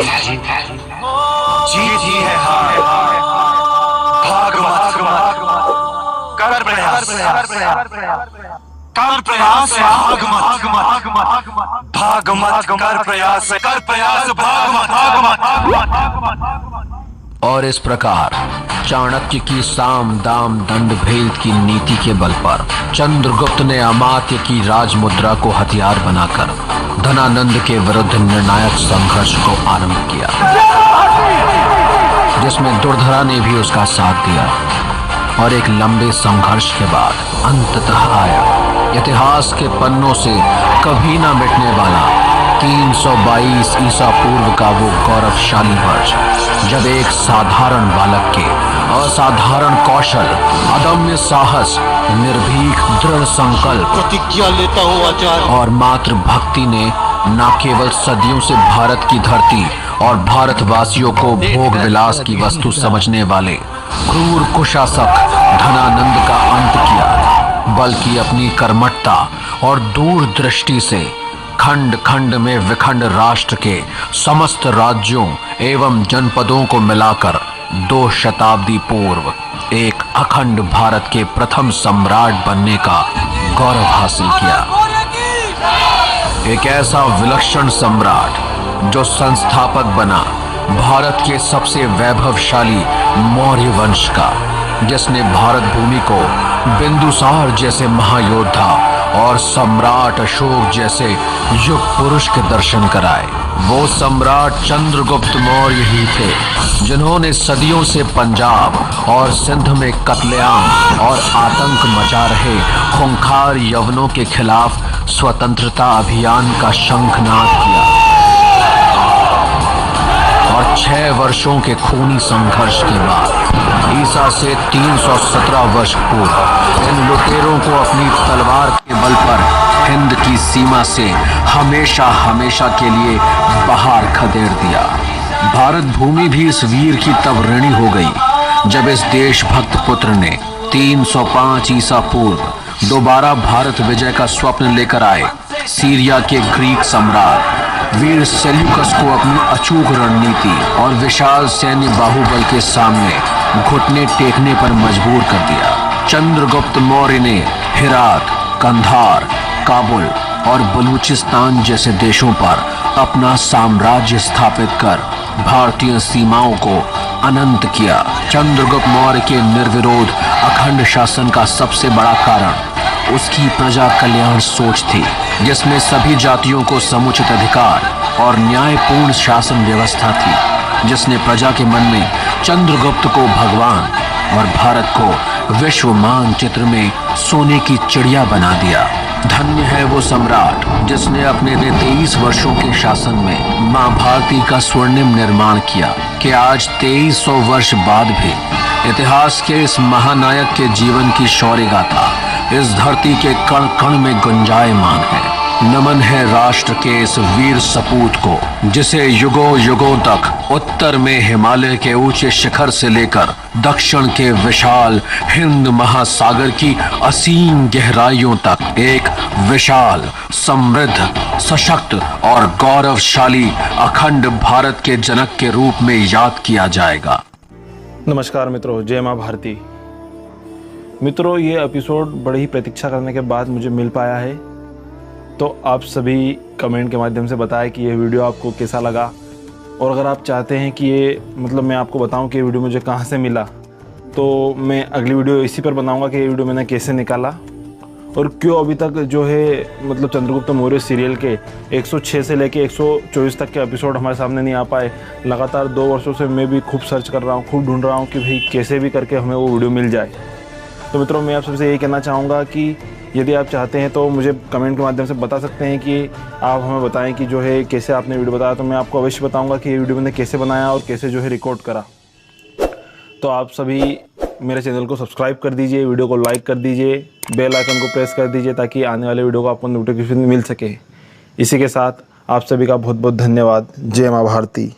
जीत ही है हार। भाग मत कर प्रयास, कर प्रयास, भाग मत, भाग मत, कर प्रयास, भाग मत। और इस प्रकार चाणक्य की साम दाम दंड भेद की नीति के बल पर चंद्रगुप्त ने अमात्य की राजमुद्रा को हथियार बनाकर धनानंद के विरुद्ध निर्णायक संघर्ष को आरंभ किया, जिसमें दुर्धरा ने भी उसका साथ दिया। और एक लंबे संघर्ष के बाद अंततः आया इतिहास के पन्नों से कभी न मिटने वाला 322 ईसा पूर्व का वो गौरवशाली वर्ष, जब एक साधारण बालक के असाधारण कौशल, अदम्य साहस, निर्भीक दृढ़ संकल्प, प्रतिज्ञा लेता हूँ आचार्य, और मात्र भक्ति ने न केवल सदियों से भारत की धरती और भारतवासियों को भोग विलास की वस्तु समझने वाले क्रूर कुशासक धनानंद का अंत किया, बल्कि अपनी कर्मठता और दूरदृष्टि से खंड खंड में विखंड राष्ट्र के समस्त राज्यों एवं जनपदों को मिलाकर 2 शताब्दी पूर्व एक अखंड भारत के प्रथम सम्राट बनने का गौरव हासिल किया। एक ऐसा विलक्षण सम्राट जो संस्थापक बना भारत के सबसे वैभवशाली मौर्य वंश का, जिसने भारत भूमि को बिंदुसार जैसे महायोद्धा और सम्राट अशोक जैसे युग पुरुष के दर्शन कराए। वो सम्राट चंद्रगुप्त मौर्य ही थे, जिन्होंने सदियों से पंजाब और सिंध में कत्लेआम और आतंक मचा रहे खूंखार यवनों के खिलाफ स्वतंत्रता अभियान का शंखनाद किया। और 6 वर्षों के खूनी संघर्ष के बाद ईसा से 317 वर्ष पूर्व इन लुटेरों को अपनी तलवार के बल पर हिंद की सीमा से हमेशा हमेशा के लिए बाहर खदेड़ दिया। भारत भूमि भी इस वीर की तब ऋणी हो गई, जब इस देशभक्त पुत्र ने 305 ईसा पूर्व दोबारा भारत विजय का स्वप्न लेकर आए सीरिया के ग्रीक सम्राट वीर सेल्यूकस को अपनी अचूक रणनीति और विशाल सैन्य बाहुबल के सामने घुटने टेकने पर मजबूर कर दिया। चंद्रगुप्त मौर्य ने हेरात, कंधार, काबुल और बलूचिस्तान जैसे देशों पर अपना साम्राज्य स्थापित कर भारतीय सीमाओं को अनंत किया। चंद्रगुप्त मौर्य के निर्विरोध अखंड शासन का सबसे बड़ा कारण उसकी प्रजा कल्याण सोच थी, जिसमें सभी जातियों को समुचित अधिकार और न्यायपूर्ण शासन व्यवस्था थी, जिसने प्रजा के मन में चंद्रगुप्त को भगवान और भारत को विश्व मानचित्र में सोने की चिड़िया बना दिया। धन्य है वो सम्राट जिसने अपने 23 वर्षों के शासन में मां भारती का स्वर्णिम निर्माण किया, कि आज 2300 वर्ष बाद भी इतिहास के इस महानायक के जीवन की शौर्य गाथा इस धरती के कण कण में गुंजायमान है। नमन है राष्ट्र के इस वीर सपूत को, जिसे युगों युगों तक उत्तर में हिमालय के ऊंचे शिखर से लेकर दक्षिण के विशाल हिंद महासागर की असीम गहराइयों तक एक विशाल, समृद्ध, सशक्त और गौरवशाली अखंड भारत के जनक के रूप में याद किया जाएगा। नमस्कार मित्रों, जय मां भारती। मित्रों, ये एपिसोड बड़ी ही प्रतीक्षा करने के बाद मुझे मिल पाया है, तो आप सभी कमेंट के माध्यम से बताएं कि ये वीडियो आपको कैसा लगा। और अगर आप चाहते हैं कि ये मैं आपको बताऊं कि ये वीडियो मुझे कहाँ से मिला, तो मैं अगली वीडियो इसी पर बनाऊंगा कि ये वीडियो मैंने कैसे निकाला और क्यों अभी तक जो है चंद्रगुप्त मौर्य सीरियल के 106 से लेके 124 तक के एपिसोड हमारे सामने नहीं आ पाए। लगातार 2 वर्षों से मैं भी खूब सर्च कर रहा हूँ, खूब ढूंढ रहा हूँ कि भाई कैसे भी करके हमें वो वीडियो मिल जाए। तो मित्रों, मैं आप सबसे यही कहना चाहूँगा कि यदि आप चाहते हैं तो मुझे कमेंट के माध्यम से बता सकते हैं कि आप हमें बताएं कि जो है कैसे आपने वीडियो बताया, तो मैं आपको अवश्य बताऊंगा कि ये वीडियो मैंने कैसे बनाया और कैसे जो है रिकॉर्ड करा। तो आप सभी मेरे चैनल को सब्सक्राइब कर दीजिए, वीडियो को लाइक कर दीजिए, बेल आइकन को प्रेस कर दीजिए ताकि आने वाले वीडियो को आपको नोटिफिकेशन मिल सके। इसी के साथ आप सभी का बहुत बहुत धन्यवाद। जय मां भारती।